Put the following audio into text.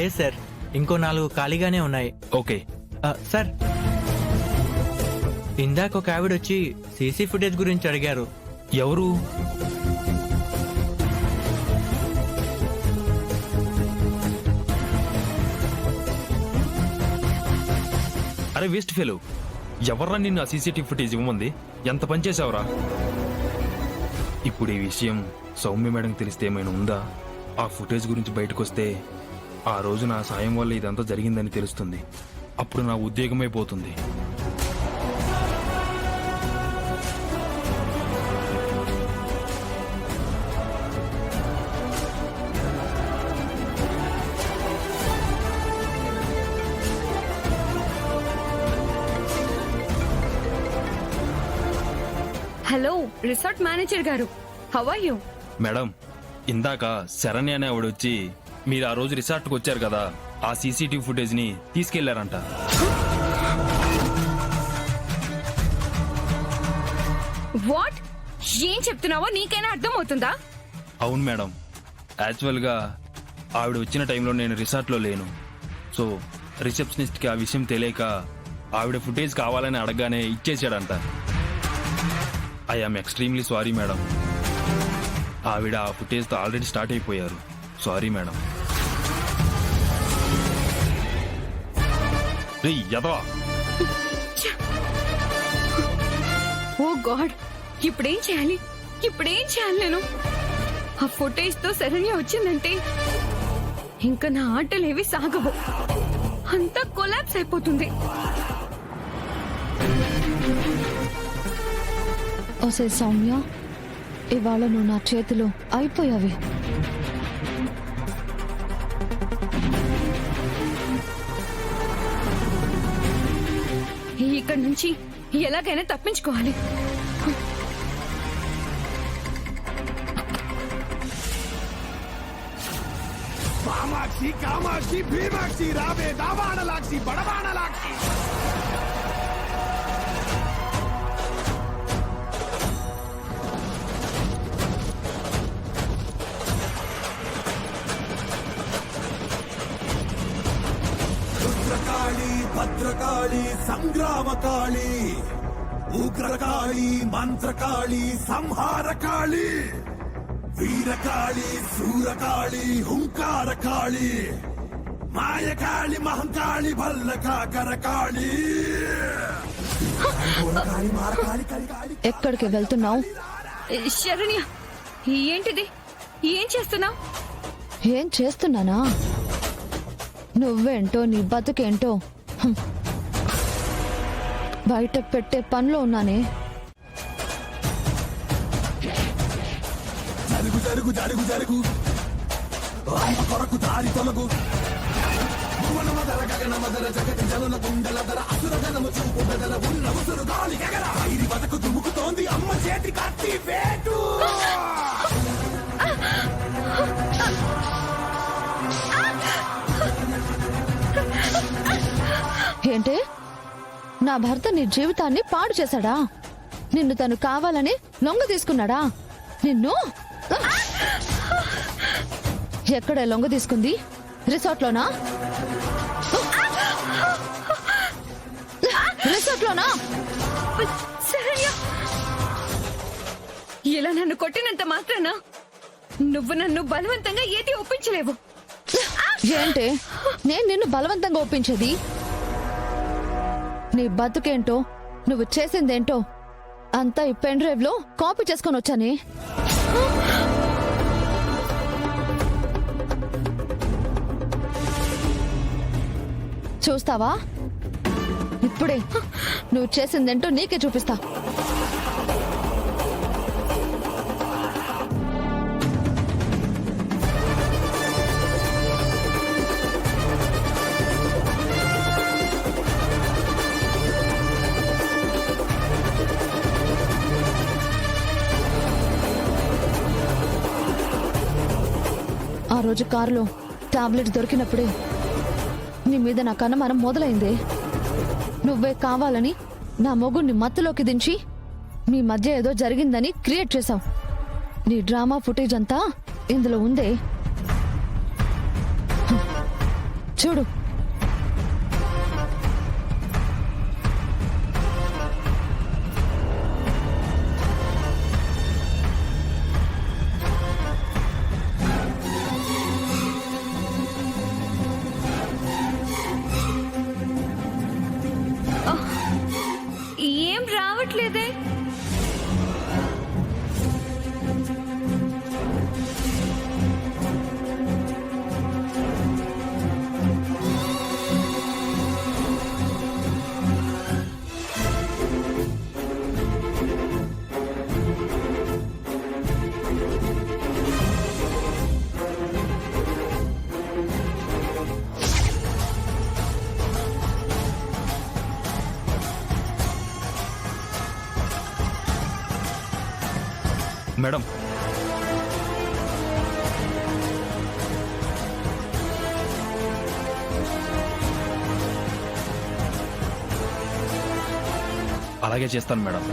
లేదు సార్, ఇంకో 4 ఖాళీగానే ఉన్నాయి. ఓకే. సార్, ఇందాక ఒక ఆవిడ వచ్చి సీసీ ఫుటేజ్ గురించి అడిగారు. ఎవరు? అరే వేస్ట్ ఫెలో, ఎవర్రా నిన్ను ఆ సీసీటీవీ ఫుటేజ్ ఇవ్వమంది? ఎంత పని చేసావురా? ఇప్పుడు ఈ విషయం సౌమ్య మేడం తెలిస్తే ఏమైనా ఉందా? ఆ ఫుటేజ్ గురించి బయటకు వస్తే ఆ రోజు నా సాయం వల్ల ఇదంతా జరిగిందని తెలుస్తుంది. అప్పుడు నా ఉద్యోగమే పోతుంది. హలో రిసార్ట్ మేనేజర్ గారు, హౌ ఆర్ యు? మేడం, ఇందాక శరణ్య అనే ఆవిడ వచ్చి మీరు ఆ రోజు రిసార్ట్కి వచ్చారు కదా, ఆ సీసీటీవీ ఫుటేజ్ ని తీసుకెళ్లారంట. వాట్? ఏం చెప్తున్నావో నీకైనా అర్థం అవుతుందా? అవును మేడం, యాక్చువల్ గా ఆవిడ వచ్చిన టైంలో నేను రిసార్ట్ లో లేను. సో రిసెప్షనిస్ట్ కి ఆ విషయం తెలియక ఆవిడ ఫుటేజ్ కావాలని అడగగానే ఇచ్చేసాడంట. I'm extremely sorry madam. ఆవిడ ఆ ఫుటేజ్ తో ఆల్రెడీ స్టార్ట్ అయిపోయారు. Sorry madam. యదవా! ఓ గాడ్, ఇప్పుడేం చేయాలి? నేను ఆ ఫుటేజ్ తో శరణ్య వచ్చిందంటే ఇంకా నా ఆటలేవి సాగవు, అంతా కొలాప్స్ అయిపోతుంది. ఓసే సౌమ్య, ఇవాళ నువ్వు నా చేతిలో అయిపోయావి. ఇక్కడి నుంచి ఎలాగైనా తప్పించుకోవాలి. కామాక్షి కామాక్షి భీమాక్షి రావే దావాణలాక్షి బడబాణలాక్షి. రుద్రకాళి భద్రకాళి సంగ్రామకాళి ఉగ్రకాళి మంత్రకాళి సంహారకాళి వీరకాళి శూరకాళి హుంకారకాళి మాయకాళి మహంకాళి భల్లకాకరకాళి. ఎక్కడికి వెళ్తున్నావు? శరణ్య, ఏంటిది? ఏం చేస్తున్నావు? ఏం చేస్తున్నానా? నువ్వేంటో నీ బతుకేంటో బయట పెట్టే పనిలో ఉన్నానే. జరుగు జరుగు జరుగు జరుగు అమ్మ కొరకు దారి తొలగు. భువనమదర గగనమదర జగతి జనుల గుండెలదర అసుర జనము చూపు బెదల ఉన్న ఉసురు గాలి గగర ఐరి బతకు దుముకుతోంది అమ్మ చేతి కత్తి వేటు. ఏంటి? నా భర్త నీ జీవితాన్ని పాడు చేశాడా? నిన్ను తను కావాలని లొంగ తీసుకున్నాడా? నిన్ను ఎక్కడ లొంగ తీసుకుంది? రిసార్ట్లోనా? రిసార్ట్లోనా? శరణ్య, ఇలా నన్ను కొట్టినంత మాత్రాన నువ్వు నన్ను బలవంతంగా ఏది ఒప్పించలేవు. ఏంటి నేను నిన్ను బలవంతంగా ఒప్పించేది? నీ బతుకేంటో, నువ్వు చేసిందేంటో అంతా ఈ పెన్ డ్రైవ్ లో కాపీ చేసుకొని వచ్చానే. చూస్తావా? ఇప్పుడే నువ్వు చేసిందేంటో నీకే చూపిస్తా. ఆ రోజు కారులో టాబ్లెట్ దొరికినప్పుడే నీ మీద నాకు అనుమానం మొదలైంది. నువ్వే కావాలని నా మొగుణ్ణి మత్తులోకి దించి మీ మధ్య ఏదో జరిగిందని క్రియేట్ చేశావు. నీ డ్రామా ఫుటేజ్ అంతా ఇందులో ఉందే. చూడు. ఏం రావట్లేదే. మేడం, అలాగే చేస్తాను మేడం.